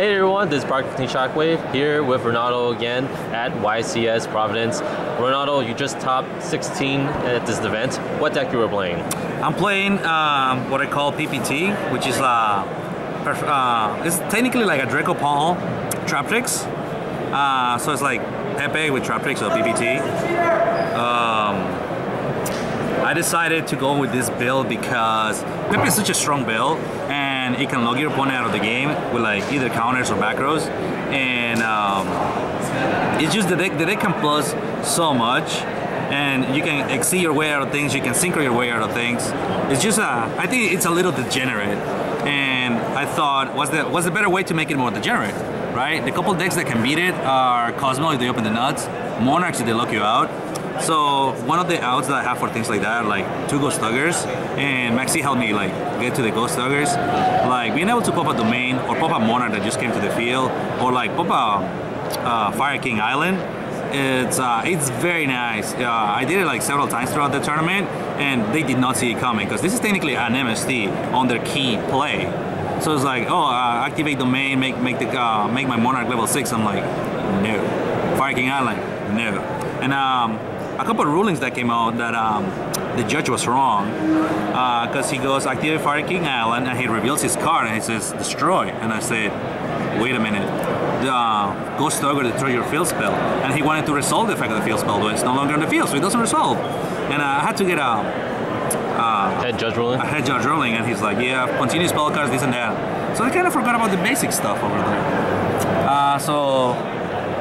Hey everyone, this is Broadcasting Shockwave here with Reinaldo again at YCS Providence. Reinaldo, you just topped 16 at this event. What deck you were playing? I'm playing what I call PPT, which is it's technically like a Draco Paul Traptrix. So it's like Pepe with Traptrix or PPT. I decided to go with this build because Pepe is such a strong build and it can log your opponent out of the game with like either counters or back rows, and it's just the deck can plus so much and you can exceed your way out of things, you can synchro your way out of things. It's just I think it's a little degenerate, and I thought what's the better way to make it more degenerate, right? The couple decks that can beat it are Cosmo if they open the nuts, Monarchs if they lock you out. So one of the outs that I have for things like that, like 2 Ghost Tuggers, and Maxi helped me like get to the Ghost Tuggers, like being able to pop a Domain or pop a Monarch that just came to the field, or like pop a Fire King Island. It's very nice. I did it like several times throughout the tournament, and they did not see it coming because this is technically an MST on their key play. So it's like, oh, activate Domain, make my Monarch level 6. I'm like, no. Fire King Island, no. And a couple of rulings that came out that the judge was wrong, because he goes activate Fire King Island and he reveals his card and he says destroy, and I said wait a minute, the Ghost Tugger destroy your field spell, and he wanted to resolve the effect of the field spell, but it's no longer in the field, so it doesn't resolve. And I had to get a head judge ruling, and he's like, yeah, continue spell cards, this and that. So I kind of forgot about the basic stuff over there. So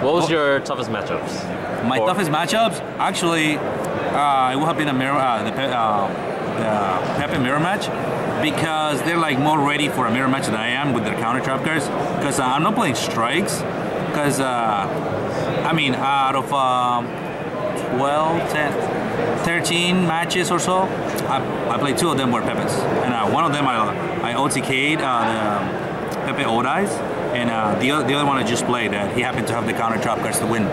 what was your toughest matchups? My toughest matchups, actually, it would have been the Pepe mirror match, because they're like more ready for a mirror match than I am with their counter trap cards. Because I'm not playing strikes, because I mean, out of 12, 10, 13 matches or so, I played 2 of them were Pepes, and one of them I OTK'd the Pepe Odais, and the other one I just played that he happened to have the counter trap cards to win,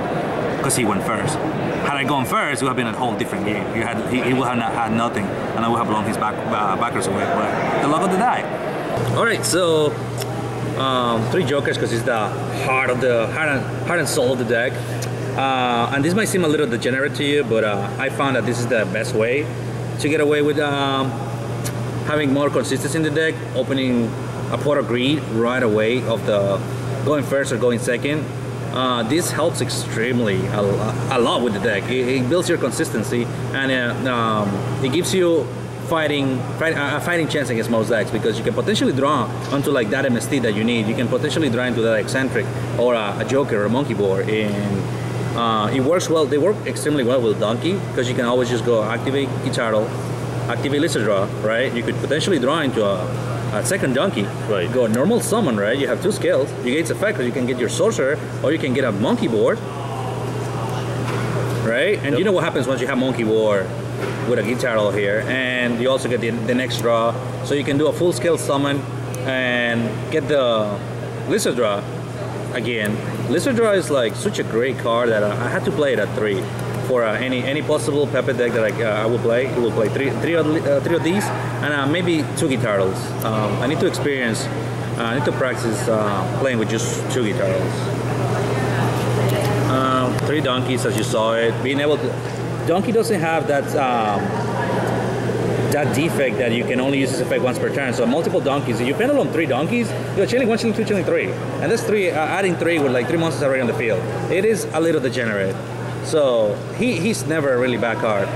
because he went first. Had I gone first, it would have been a whole different game. He would have had nothing, and I would have blown his backers away. But the luck of the die. All right, so 3 jokers, because it's the heart and soul of the deck. And this might seem a little degenerate to you, but I found that this is the best way to get away with having more consistency in the deck, opening a pot of greed right away of the going first or going second. This helps extremely a lot with the deck. It builds your consistency, and it gives you a fighting chance against most decks, because you can potentially draw onto like that MST that you need. You can potentially draw into that eccentric or a joker or a monkey board, and it works well. They work extremely well with Donkey, because you can always just go activate Guitardo, activate Lizard Draw, right? You could potentially draw into a second Donkey, right? Go normal summon, right? You have 2 skills. You get its effect, or you can get your sorcerer, or you can get a monkey board, right? And you know what happens once you have monkey board with a Guitardo here, and you also get the next draw, so you can do a full scale summon and get the Lizard Draw again. Lizard Draw is like such a great card that I had to play it at 3. For any possible Pepe deck that I will play, it will play three of these, and maybe 2 Guitardos. I need to experience, I need to practice playing with just 2 Guitardos. 3 Donkeys, as you saw it. Being able to, Donkey doesn't have that that defect that you can only use this effect once per turn. So multiple Donkeys. If you pendle on 3 Donkeys, you're chilling 1, chilling 2, chilling 3, and that's 3. Adding 3 with like 3 monsters already on the field. It is a little degenerate. So he's never a really bad card,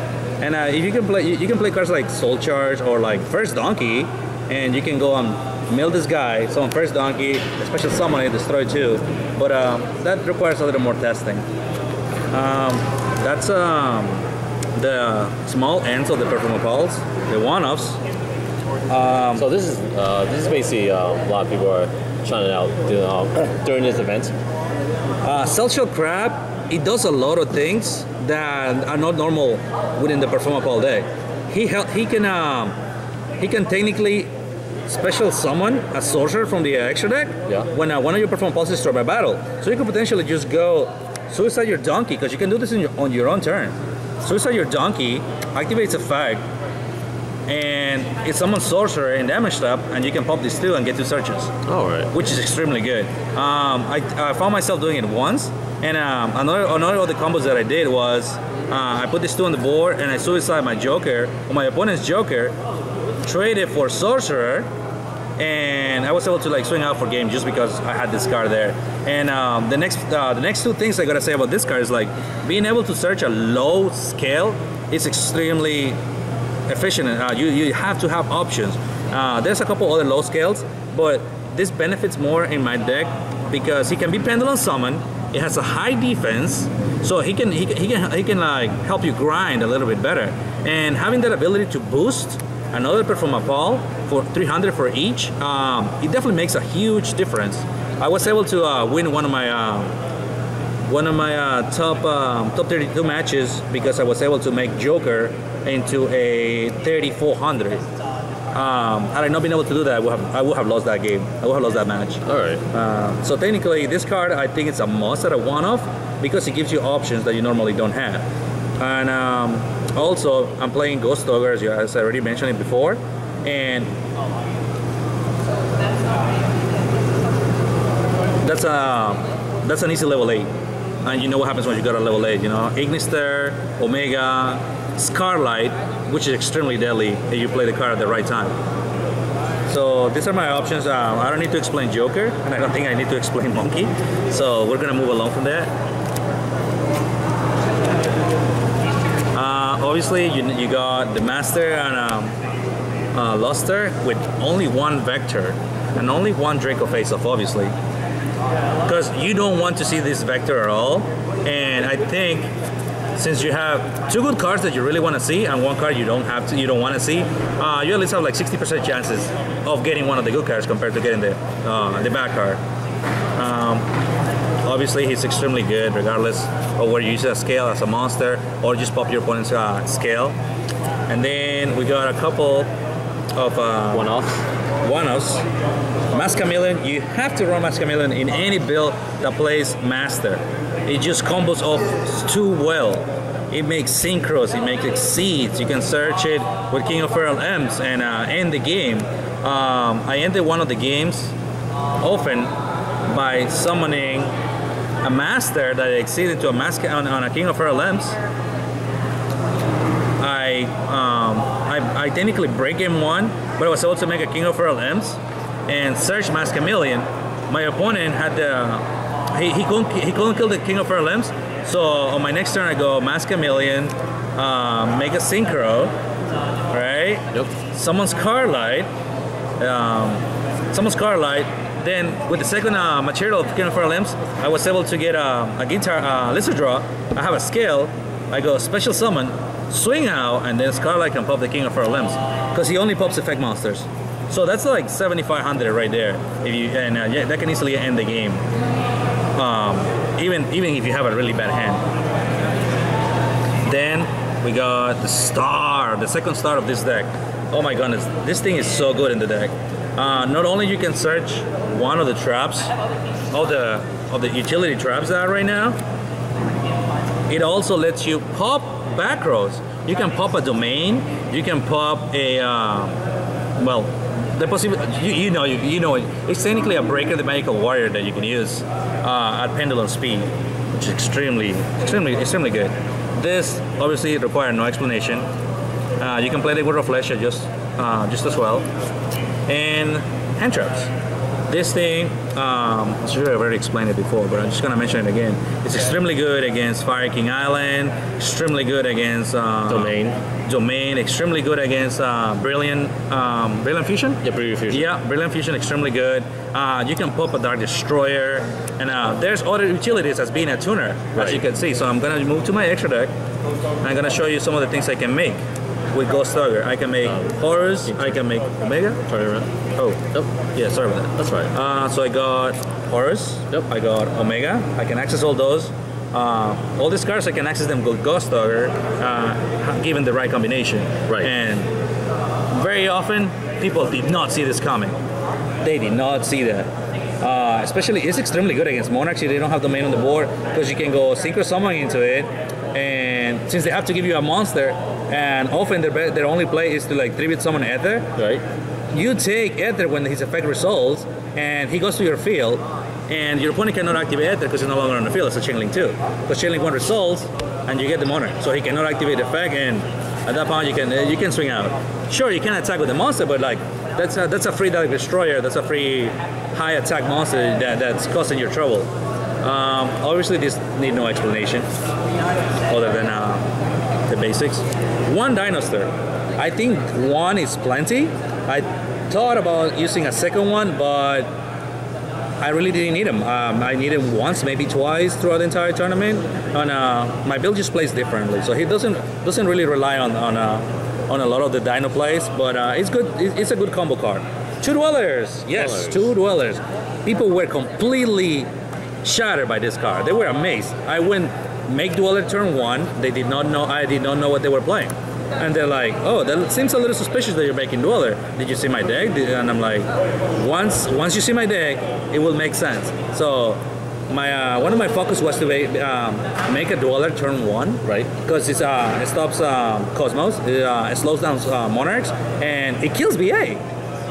and if you can play cards like Soul Charge or like First Donkey, and you can go on mill this guy, summon First Donkey, special summon it, destroy 2, but that requires a little more testing. That's the small ends of the Performalpals, the one-offs. So this is basically a lot of people are trying it out during this event. Cell Shell Crab, it does a lot of things that are not normal within the Performalpal deck. He can technically special summon a sorcerer from the extra deck, yeah, when one of your Performalpals is destroyed by battle. So you could potentially just go suicide your Donkey, because you can do this on your own turn. Suicide your Donkey, activates effect, and it's someone's sorcerer and damage trap, and you can pop these two and get 2 searches. All right. Which is extremely good. I found myself doing it once, and another of the combos that I did was I put these 2 on the board and I suicide my Joker, or my opponent's Joker, trade it for sorcerer, and I was able to like swing out for game just because I had this card there. And the next 2 things I gotta say about this card is like being able to search a low scale is extremely efficient. You have to have options. There's a couple other low scales, but this benefits more in my deck because he can be pendulum summon. It has a high defense, so he can like help you grind a little bit better. And having that ability to boost another Performalpal for 300 for each, it definitely makes a huge difference. I was able to win one of my top 32 matches because I was able to make Joker into a 3400. Had I not been able to do that, I would have lost that game. I would have lost that match. All right. So technically, this card I think it's a must at a one-off because it gives you options that you normally don't have. And also, I'm playing Ghost Ogre, as I already mentioned it before, and that's an easy level 8. And you know what happens when you got a level 8, you know? Ignister, Omega, Scarlight, which is extremely deadly if you play the card at the right time. So these are my options. I don't need to explain Joker, and I don't think I need to explain Monkey. So we're gonna move along from that. Obviously, you got the Master and Luster with only 1 Vector and only 1 Draco face-off, obviously, because you don't want to see this Vector at all. And I think since you have 2 good cards that you really want to see and 1 card you don't want to see, you at least have like 60% chances of getting one of the good cards compared to getting the bad card. Obviously, he's extremely good regardless of whether you use a scale as a monster or just pop your opponent's scale. And then we got a couple of one-offs. Mask Chameleon, you have to run Mask Chameleon in any build that plays Master. It just combos off too well. It makes synchros, it makes exceeds. You can search it with King of Feral M's and end the game. I ended one of the games often by summoning a Master that exceeded to a mask on a King of Feral M's. I technically break game 1, but I was able to make a King of Feral M's and search Mask Chameleon. My opponent had he couldn't kill the King of Feral M's, so on my next turn I go Mask Chameleon, make a Synchro, right? Yep. Summon Scarlight, then with the second material of King of Feral M's, I was able to get a guitar Lizard Draw. I have a scale, I go Special Summon, swing out, and then Scarlight can pop the King of Feral M's because he only pops effect monsters. So that's like 7,500 right there. Yeah, that can easily end the game. Even if you have a really bad hand. Then we got the second star of this deck. Oh my goodness, this thing is so good in the deck. Not only you can search one of the traps, of the utility traps that are right now, it also lets you pop back rows. You can pop a domain. You can pop a the possibility. You know it. It's technically a breaker, the magical warrior that you can use at pendulum speed, which is extremely good. This obviously requires no explanation. You can play the Word of Flesh just as well, and hand traps. This thing, I'm sure I've already explained it before, but I'm just gonna mention it again. It's extremely good against Fire King Island, extremely good against Domain, extremely good against Brilliant Fusion? Yeah, Brilliant Fusion. Yeah, Brilliant Fusion, extremely good. You can pop a Dark Destroyer, and there's other utilities as being a tuner, as you can see. So I'm gonna move to my extra deck, and I'm gonna show you some of the things I can make with Ghost Ogre. I can make Horus, I can make Omega. Turn it around. Oh, Yep. yeah, sorry about that. That's right. So I got Horus, Yep. I got Omega, I can access all those. All these cards I can access them with Ghost Ogre, given the right combination. Right. And very often, people did not see this coming. They did not see that. Especially, it's extremely good against Monarchs if they don't have Domain on the board, because you can go Synchro Summon into it, and since they have to give you a monster, and often their only play is to like tribute summon Ether. Right. You take Ether when his effect resolves, and he goes to your field, and your opponent cannot activate Ether because he's no longer on the field. It's a Chainlink 2. Because Chainlink 1 resolves, and you get the Monarch. So he cannot activate the effect, and at that point you can swing out. Sure, you can attack with the monster, but like that's a free Dark Destroyer. That's a free high attack monster that's causing you trouble. Obviously, this need no explanation other than the basics. One Dinosaur. I think one is plenty. I thought about using a second one, but I really didn't need him. I needed him once, maybe twice throughout the entire tournament. And my build just plays differently, so he doesn't really rely on a lot of the Dino plays. But it's good. It's a good combo card. 2 Dwellers. Yes, 2 Dwellers. People were completely shattered by this card. They were amazed. I went make Dweller turn 1. They did not know. I did not know what they were playing. And they're like, oh, that seems a little suspicious that you're making Dweller. Did you see my deck? And I'm like, once you see my deck, it will make sense. So my one of my focus was to make a Dweller turn 1, right? Because it stops Cosmos, it slows down Monarchs, and it kills BA.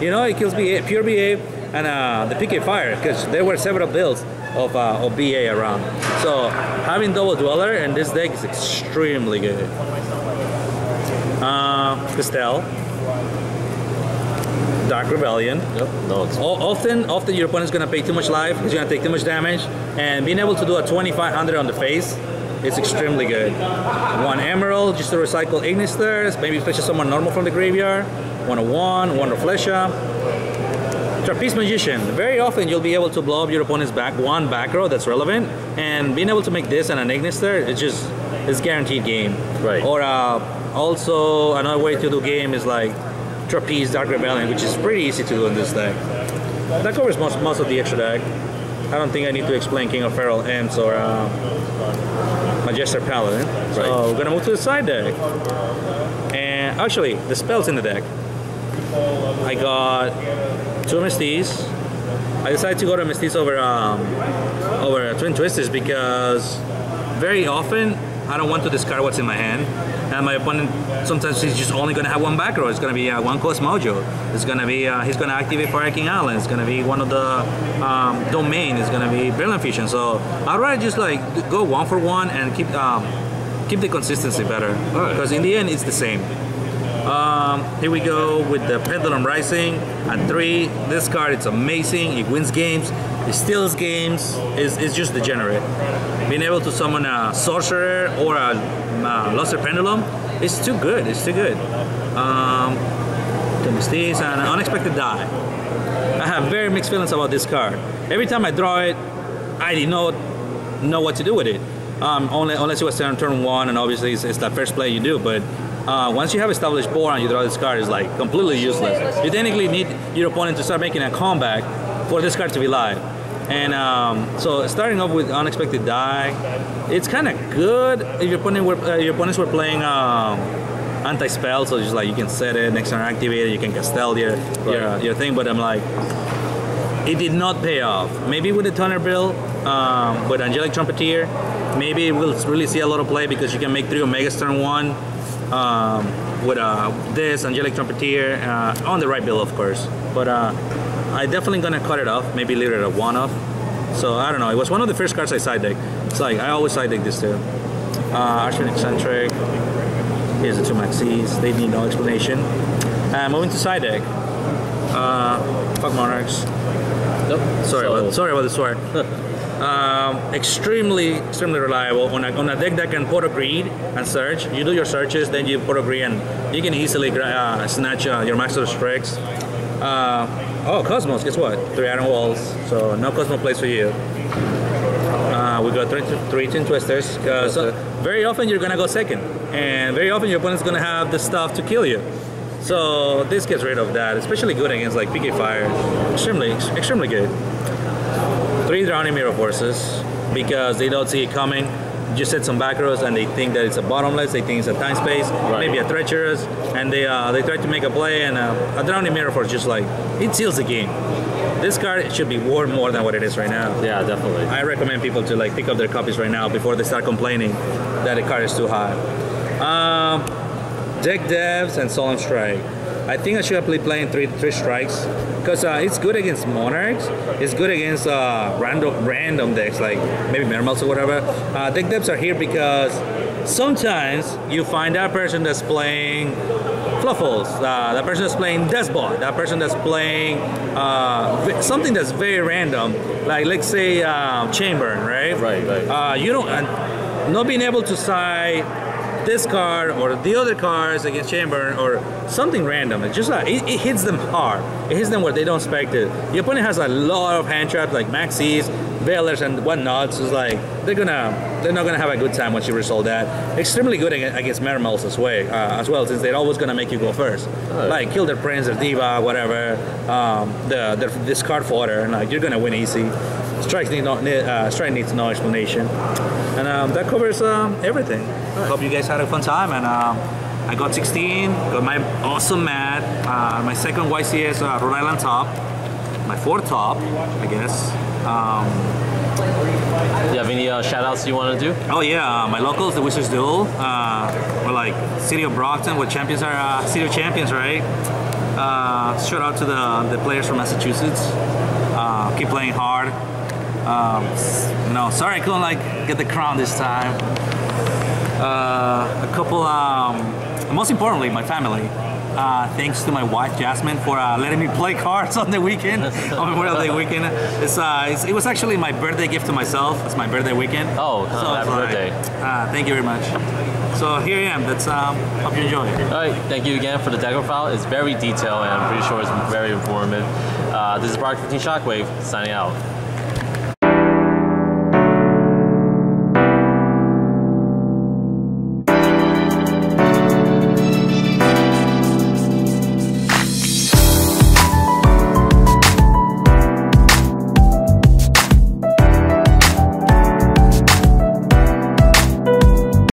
You know, it kills BA, pure BA, and the PK Fire, because there were several builds of BA around. So having double Dweller in this deck is extremely good. Castell, Dark Rebellion. Yep. No, it's often your opponent's gonna pay too much life. He's gonna take too much damage, and being able to do a 2500 on the face is extremely good. 1 Emerald just to recycle Ignisters, maybe fetch someone normal from the graveyard. 1/1, 1 Reflesha. Trapeze Magician. Very often you'll be able to blow up your opponent's one back row that's relevant, and being able to make this and an Ignister, it's guaranteed game. Right. Or also another way to do game is like Trapeze Dark Rebellion, which is pretty easy to do in this deck. That covers most of the extra deck. I don't think I need to explain King of Feral Imps or Magister Paladin. So right. we're gonna move to the side deck. And actually, the spells in the deck. I got 2 Mysties. I decided to go to Mysties over Twin Twisters because very often I don't want to discard what's in my hand, and my opponent sometimes he's just only going to have 1 back row. It's going to be 1 Coast Mojo. It's going to be he's going to activate Fire King Island. It's going to be one of the domain. It's going to be Brilliant Fusion. So I'd rather just like go 1 for 1 and keep the consistency better, because in the end it's the same. Here we go with the Pendulum Rising at 3. This card, it's amazing. It wins games, it steals games. It's just degenerate. Being able to summon a Sorcerer or a Luster Pendulum, it's too good. It's too good. The Mysties and an Unexpected Die. I have very mixed feelings about this card. Every time I draw it, I did not know what to do with it. Unless it was on turn 1, and obviously it's the first play you do, but once you have established board and you draw this card, it's like completely useless. You technically need your opponent to start making a comeback for this card to be live. And so starting off with Unexpected Die, it's kind of good if your opponents were playing anti-spell, so just like you can set it, next turn activate it, you can Castell your thing, but I'm like, it did not pay off. Maybe with the Toner build, with Angelic Trumpeter, maybe we'll really see a lot of play because you can make 3 Omegas turn 1 with this Angelic Trumpeter on the right build, of course. But I definitely gonna cut it off, maybe leave it at a 1-off. So I don't know, it was one of the first cards I side deck. It's like, I always side deck this too. Archfiend Eccentric, here's the 2 Maxis, they need no explanation. Moving to side deck. Fuck Monarchs. Nope. Sorry about the swear. Extremely reliable on a deck that can Portal Greed and search. You do your searches, then you Portal Greed, and you can easily snatch your Master of Strix. Oh, Cosmos, guess what? 3 Iron Walls, so no Cosmos plays for you. We got 3 Twin Twisters, because very often you're gonna go second, and very often your opponent's gonna have the stuff to kill you. So this gets rid of that, especially good against like PK Fire. Extremely good. 3 Drowning Mirror Forces, because they don't see it coming. Just set some back rows and they think that it's a bottomless, they think it's a time space, maybe a treacherous, and they try to make a play, and a Drowning Mirror Force just like, it seals the game. This card should be worth more than what it is right now. Yeah, definitely. I recommend people to like pick up their copies right now before they start complaining that the card is too high. deck devs, and solemn strike. I think I should be playing three strikes because it's good against monarchs. It's good against random decks like maybe Mermals or whatever. Deck devs are here because sometimes you find that person that's playing Fluffles, that person that's playing Despot, that person that's playing something that's very random, like let's say Chamber, right? Right. You don't not being able to side this card or the other cards against Chamber or something random. It's just like it hits them hard. It hits them where they don't expect it. The opponent has a lot of hand traps like Maxis, Veilers, and whatnot. So it's like they're not gonna have a good time once you resolve that. Extremely good against Mermals as well, since they're always gonna make you go first. Oh. Like kill their Prince, their Diva, whatever. Their discard fodder, and like you're gonna win easy. Strike needs no explanation. And that covers everything. Right. Hope you guys had a fun time, and I got 16, got my awesome mat, my second YCS Rhode Island top, my fourth top, I guess. Do you have any shout outs you want to do? Oh yeah, my locals, the Wizards Duel. We're like City of Brockton, where champions are City of Champions, right? Shout out to the players from Massachusetts. Keep playing hard. No, sorry I couldn't like get the crown this time. A couple, most importantly, my family. Thanks to my wife Jasmine for letting me play cards on the weekend, on Memorial Day weekend. It was actually my birthday gift to myself. It's my birthday weekend. Oh, so happy birthday! Thank you very much. So here I am. That's hope you enjoy it. All right, thank you again for the deck profile. It's very detailed, and I'm pretty sure it's very informative. This is Product 15 Shockwave signing out.